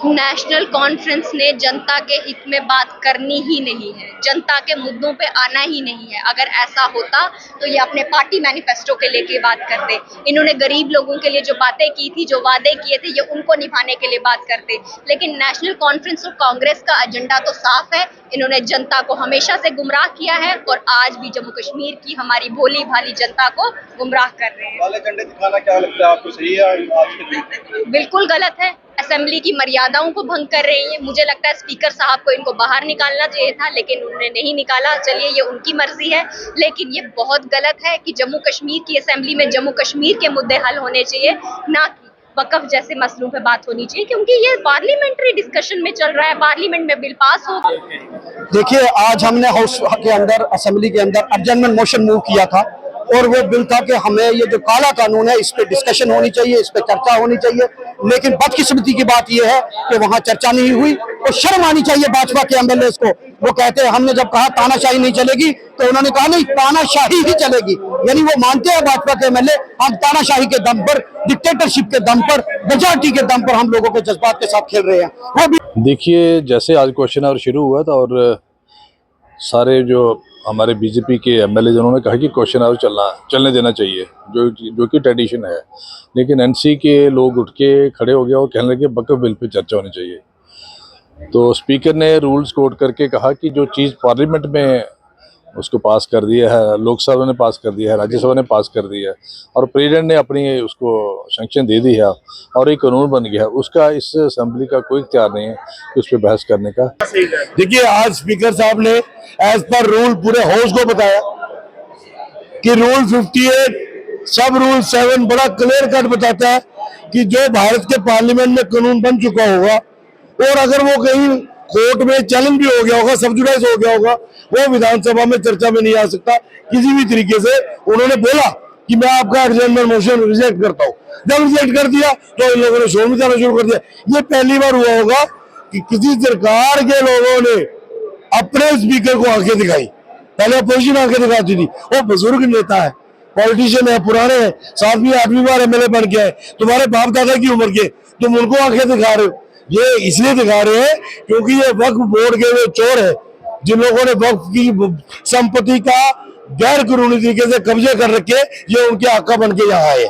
National conference ने जनता के हित में बात करनी ही नहीं है, जनता के मुद्दों पे आना ही नहीं है। अगर ऐसा होता तो ये अपने पार्टी मैनिफेस्टो के लेके बात करते। इन्होंने गरीब लोगों के लिए जो बातें की थी, जो वादे किए थे, ये उनको निभाने के लिए बात करते। लेकिन नेशनल कॉन्फ्रेंस और कांग्रेस का एजेंडा तो साफ है। इन्होंने जनता को हमेशा से गुमराह किया है और आज भी जम्मू कश्मीर की हमारी भोली भाली जनता को गुमराह कर रहे हैं। काले झंडे दिखाना क्या लगता है आपको, सही है आज के दिन? बिल्कुल गलत है। असेंबली की मर्यादाओं को भंग कर रही है। मुझे लगता है स्पीकर साहब को इनको बाहर निकालना चाहिए था, लेकिन उन्होंने नहीं निकाला। चलिए, ये उनकी मर्जी है, लेकिन ये बहुत गलत है कि जम्मू कश्मीर की असेंबली में जम्मू कश्मीर के मुद्दे हल होने चाहिए, ना कि वक़्फ़ जैसे मसलों पे बात होनी चाहिए, क्योंकि ये पार्लियामेंट्री डिस्कशन में चल रहा है। पार्लियामेंट में बिल पास हो। देखिए, आज हमने हाउस के अंदर, असेंबली के अंदर एडजर्नमेंट मोशन मूव किया था और वो बिल था कि हमें ये जो काला कानून है इस पे डिस्कशन होनी चाहिए, इस पे चर्चा होनी चाहिए। लेकिन बदकिस्मती की बात ये है कि वहाँ चर्चा नहीं हुई और शर्म आनी चाहिए भाजपा के एमएलए को। वो कहते हैं, हमने जब कहा तानाशाही नहीं चलेगी तो उन्होंने कहा नहीं, तानाशाही ही चलेगी। यानी वो मानते हैं भाजपा के एमएलए, हम तानाशाही के दम पर, डिक्टेटरशिप के दम पर, मेजॉरिटी के दम पर हम लोगों के जज्बात के साथ खेल रहे हैं। वो भी देखिए, जैसे आज क्वेश्चन आवर शुरू हुआ था और सारे जो हमारे बीजेपी के एमएलए उन्होंने कहा कि क्वेश्चन आवर चलने देना चाहिए, जो कि ट्रेडिशन है। लेकिन एनसी के लोग उठ के खड़े हो गए और कहने लगे वक्फ बिल पे चर्चा होनी चाहिए। तो स्पीकर ने रूल्स कोट करके कहा कि जो चीज़ पार्लियामेंट में उसको पास कर दिया है, लोकसभा ने पास कर दिया है, राज्यसभा ने पास कर दिया है और प्रेसिडेंट ने अपनी उसको सैंक्शन दे दी है और एक कानून बन गया है, उसका इस असेंबली का कोई इख्तियार नहीं है कि उस पर बहस करने का। देखिए, आज स्पीकर साहब ने एज पर रूल पूरे हाउस को बताया कि रूल 58 सब रूल 7 बड़ा क्लियर कट बताता है कि जो भारत के पार्लियामेंट में कानून बन चुका होगा और अगर वो कहीं कोर्ट में चैलेंज भी हो गया होगा, सब्जुडाइज हो गया होगा, वो विधानसभा में चर्चा में नहीं आ सकता किसी भी तरीके से। उन्होंने बोला कि मैं आपका एडजर्नमेंट मोशन रिजेक्ट करता हूँ। जब रिजेक्ट कर दिया तो इन लोगों ने शोर मचाना शुरू कर दिया। ये पहली बार हुआ होगा कि किसी सरकार के लोगों ने अपने स्पीकर को आंखें दिखाई। पहले अपोजिशन आंखें दिखाती थी। वो बुजुर्ग नेता है, पॉलिटिशियन है, पुराने हैं, 7वीं 8वीं बार एमएलए बन के आए, तुम्हारे बाप दादा की उम्र के, तुम उनको आंखें दिखा रहे हो। ये इसलिए दिखा रहे हैं क्योंकि ये वक्फ बोर्ड के वो चोर है जिन लोगों ने वक्फ की संपत्ति का गैर कानूनी तरीके से कब्जे कर रखे, ये उनके आका बन के यहाँ आए।